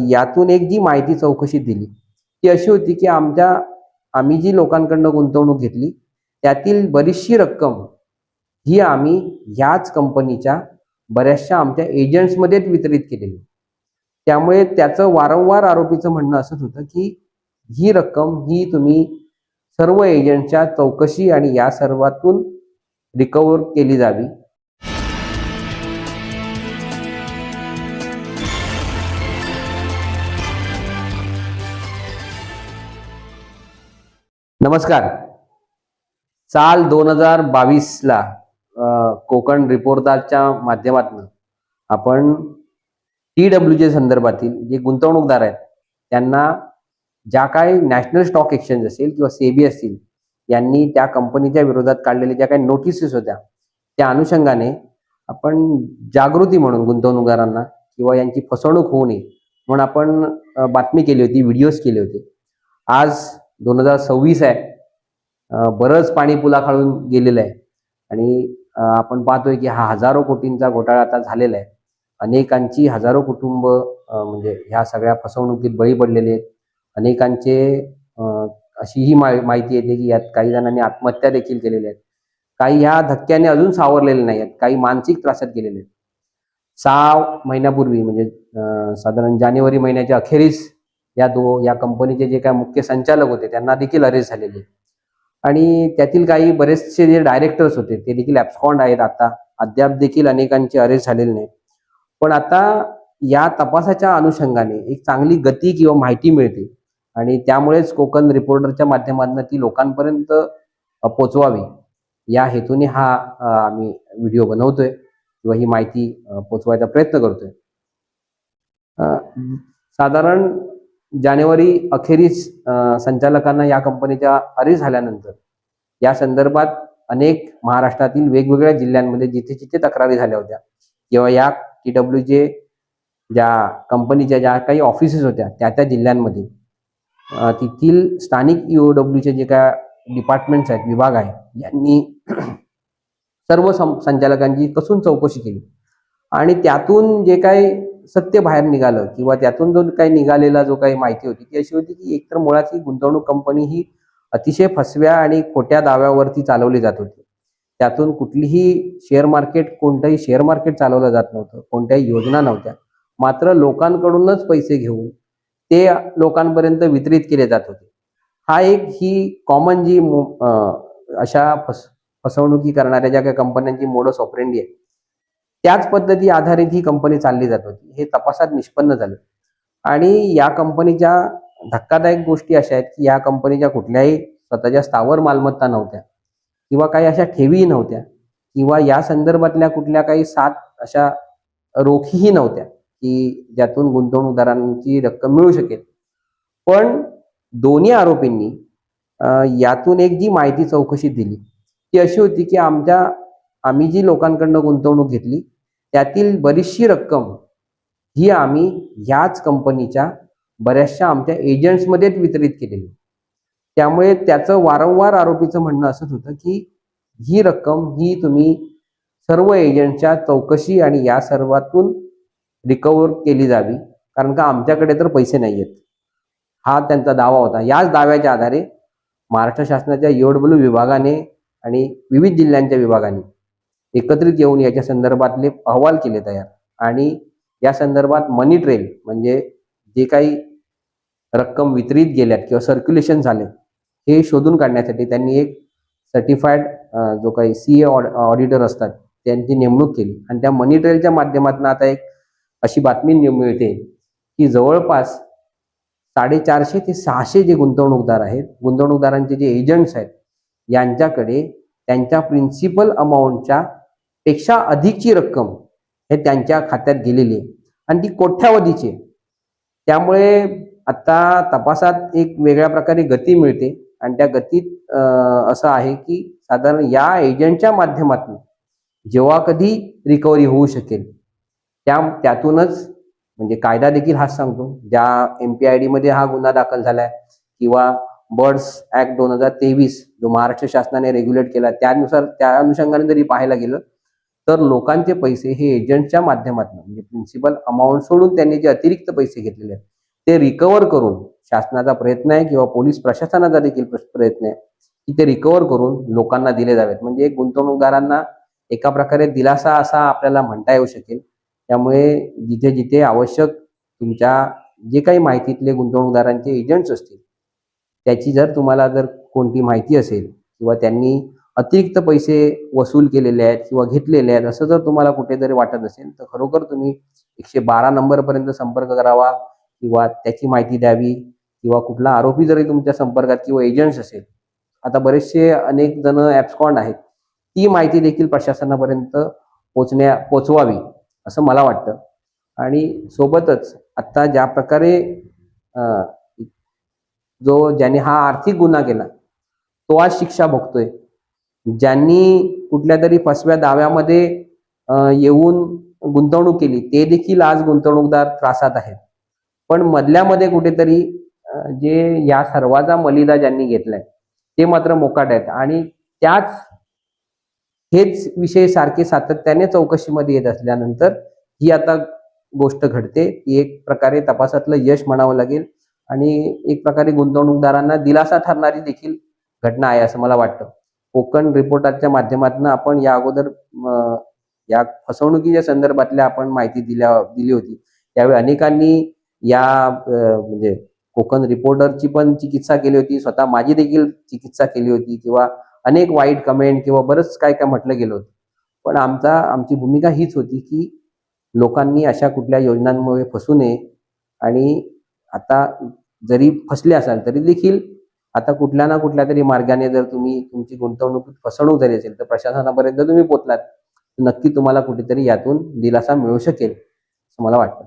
यातून एक जी माहिती चौकशीत दिली ती अशी होती की आम्ही जी लोकांकडून गुंतवणूक घेतली त्यातील बरीचशी रक्कम ही आम्ही ह्याच कंपनीच्या बऱ्याचशा आमच्या एजंट्समध्येच वितरित केलेली. त्यामुळे त्याचं वारंवार आरोपीचं म्हणणं असंच होतं की ही रक्कम ही तुम्ही सर्व एजंटच्या चौकशी आणि या सर्वातून रिकव्हर केली जावी. नमस्कार. साल 2022ला कोकण रिपोर्टरच्या माध्यमातून आपण TWJ संदर्भातील जे गुंतवणूकदार आहेत त्यांना ज्या काही नॅशनल स्टॉक एक्सचेंज असेल किंवा सेबी असतील यांनी त्या कंपनीच्या विरोधात काढलेल्या ज्या काही नोटिसेस होत्या त्या अनुषंगाने आपण जागृती म्हणून गुंतवणूकदारांना किंवा यांची फसवणूक होऊ नये म्हणून आपण बातमी केली होती, व्हिडिओज केले होते. आज 2026 आहे. बरंच पाणी पुलाखालून गेलेलं आहे आणि आपण पाहतोय की हा हजारो कोटींचा घोटाळा आता झालेला आहे. अनेकांची हजारो कुटुंब म्हणजे ह्या सगळ्या फसवणुकीत बळी पडलेले आहेत. अनेकांचे अशीही माहिती येते की यात काही जणांनी आत्महत्या देखील केलेल्या आहेत. काही ह्या धक्क्याने अजून सावरलेले नाही आहेत, काही मानसिक त्रासात गेलेले आहेत. 6 महिन्यापूर्वी म्हणजे साधारण जानेवारी महिन्याच्या अखेरीस या कंपनीचे जे काही मुख्य संचालक होते त्यांना देखील अरेस्ट झालेले आणि त्यातील काही बरेचसे जे डायरेक्टर्स होते ते देखील ॲब्स्कॉन्ड आहेत. आता अद्याप देखील अनेकांचे अरेस्ट झालेले नाही. पण आता या तपासाच्या अनुषंगाने एक चांगली गती किंवा माहिती मिळते आणि त्यामुळेच कोकण रिपोर्टरच्या माध्यमातून ती लोकांपर्यंत पोचवावी या हेतूने हा आम्ही व्हिडिओ बनवतोय किंवा ही माहिती पोचवायचा प्रयत्न करतोय. साधारण जानेवारी अखेरीस संचालकांना या कंपनीच्या अरेस्ट झाल्यानंतर या संदर्भात अनेक महाराष्ट्रातील वेगवेगळ्या जिल्ह्यांमध्ये जिथे जिथे तक्रारी झाल्या होत्या किंवा या TWJ ज्या कंपनीच्या ज्या काही ऑफिसेस होत्या त्या जिल्ह्यांमध्ये तिथील स्थानिक EOWचे जे काय डिपार्टमेंट्स आहेत, विभाग आहे, यांनी सर्व संचालकांची कसून चौकशी केली आणि त्यातून जे काही सत्य बाहेर निघालं किंवा त्यातून जो काही निघालेला जो काही माहिती होती ती अशी होती की एकतर मुळात ही गुंतवणूक कंपनी ही अतिशय फसव्या आणि खोट्या दाव्यावरती चालवली जात होती. त्यातून कुठलीही कोणतंही शेअर मार्केट चालवलं जात नव्हतं, कोणत्याही योजना नव्हत्या. मात्र लोकांकडूनच पैसे घेऊन ते लोकांपर्यंत वितरित केले जात होते. हा ही कॉमन जी अशा फसवणुकी करणाऱ्या ज्या काही कंपन्यांची मोडस ऑपरेंडी आहे त्याच पद्धती आधारित ही कंपनी चालली जात होती. हे तपासात निष्पन्न झाले आणि या कंपनीच्या धक्कादायक गोष्टी अशा आहेत की या कंपनीच्या कुठल्याही स्वतःच्या स्थावर मालमत्ता नव्हत्या किंवा काही अशा ठेवीही नव्हत्या किंवा या संदर्भातल्या कुठल्या काही 7 अशा रोखीही नव्हत्या की ज्यातून गुंतवणूकदारांची रक्कम मिळू शकेल. पण दोन्ही आरोपींनी यातून एक जी माहिती चौकशीत दिली ती अशी होती की आम्ही जी लोकांकडून गुंतवणूक घेतली त्यातील बरीचशी रक्कम ही आम्ही ह्याच कंपनीच्या बऱ्याचशा आमच्या एजंट्समध्येच वितरित केलेली. त्यामुळे त्याचं वारंवार आरोपीचं म्हणणं असंच होतं की ही रक्कम ही तुम्ही सर्व एजंटच्या चौकशी आणि या सर्वातून रिकव्हर केली जावी कारण का आमच्याकडे तर पैसे नाही आहेत, हा त्यांचा दावा होता. याच दाव्याच्या आधारे महाराष्ट्र शासनाच्या EOW विभागाने आणि विविध जिल्ह्यांच्या विभागाने एकत्रित येऊन याच्या संदर्भातले अहवाल केले तयार आणि या संदर्भात मनी ट्रेल म्हणजे जे काही रक्कम वितरित गेल्यात किंवा सर्क्युलेशन झाले हे शोधून काढण्यासाठी त्यांनी एक सर्टिफाईड जो काही CA ऑडिटर असतात त्यांची नेमणूक केली आणि त्या मनी ट्रेलच्या माध्यमातून आता एक अशी बातमी मिळते की जवळपास 450 ते 600 जे गुंतवणूकदार आहेत, गुंतवणूकदारांचे जे एजंट्स आहेत यांच्याकडे त्यांच्या प्रिन्सिपल अमाऊंटच्या पेक्षा अधिकची रक्कम हे त्यांच्या खात्यात गेलेली आहे आणि ती कोट्यावधीची. त्यामुळे आता तपासात एक वेगळ्या प्रकारे गती मिळते आणि त्या गतीत असं आहे की साधारण या एजंटच्या माध्यमातून जेव्हा कधी रिकव्हरी होऊ शकेल त्यातूनच म्हणजे कायदा देखील हाच सांगतो. ज्या MPID मध्ये हा गुन्हा दाखल झालाय किंवा बर्ड्स ऍक्ट 2023 जो महाराष्ट्र शासनाने रेग्युलेट केला त्या अनुषंगाने जरी पाहायला गेलं तर लोकांचे पैसे हे एजंटच्या माध्यमातून म्हणजे प्रिन्सिपल अमाऊंट सोडून त्यांनी जे अतिरिक्त पैसे घेतलेले आहेत ते रिकव्हर करून शासनाचा प्रयत्न आहे किंवा पोलीस प्रशासनाचा देखील प्रयत्न आहे की ते रिकव्हर करून लोकांना दिले जावेत. म्हणजे गुंतवणूकदारांना एका प्रकारे दिलासा असा आपल्याला म्हणता येऊ शकेल. त्यामुळे जिथे जिथे आवश्यक तुमच्या जे काही माहितीतले गुंतवणूकदारांचे एजंट्स असतील त्याची जर तुम्हाला जर कोणती माहिती असेल किंवा त्यांनी अतिरिक्त पैसे वसूल केलेले आहेत किंवा घेतलेले आहेत असं जर तुम्हाला कुठेतरी वाटत असेल तर खरोखर तुम्ही 112 नंबरपर्यंत संपर्क करावा किंवा त्याची माहिती द्यावी किंवा कुठला आरोपी जरी तुमच्या संपर्कात किंवा एजंट्स असेल, आता बरेचसे अनेक जण ॲब्स्कॉन्ड आहेत, ती माहिती देखील प्रशासनापर्यंत पोचवावी असं मला वाटतं. आणि सोबतच आता ज्या प्रकारे ज्याने हा आर्थिक गुन्हा केला तो आज शिक्षा भोगतोय, ज्यांनी कुठल्या तरी फसव्या दाव्यामध्ये येऊन गुंतवणूक केली ते देखील आज गुंतवणूकदार त्रासात आहेत. पण मधल्यामध्ये कुठेतरी जे या सर्वाचा मलिदा ज्यांनी घेतलाय ते मात्र मोकाट आहेत आणि हेच विषय सारखे सातत्याने चौकशीमध्ये येत असल्यानंतर ही आता गोष्ट घडते. ती एक प्रकारे तपासातलं यश म्हणावं लागेल आणि एक प्रकारे गुंतवणूकदारांना दिलासा ठरणारी देखील घटना आहे असं मला वाटतं. कोकण रिपोर्टरच्या माध्यमातून आपण या अगोदर या फसवणुकीच्या संदर्भातल्या आपण माहिती दिली होती. त्यावेळी अनेकांनी या म्हणजे कोकण रिपोर्टरची पण चिकित्सा केली होती, स्वतः माझी देखील चिकित्सा केली होती किंवा अनेक वाईट कमेंट किंवा बरंच काय काय म्हटलं गेलं होतं. पण आमची भूमिका हीच होती की लोकांनी अशा कुठल्या योजनांमुळे फसू नये आणि आता जरी फसले असाल तरी देखील आता कुठल्या ना कुठल्या तरी मार्गाने जर तुम्ही तुमची गुंतवणूक फसवणूक झाली असेल तर प्रशासनापर्यंत तुम्ही पोहोचलात, नक्की तुम्हाला कुठेतरी यातून दिलासा मिळू शकेल असं मला वाटतं.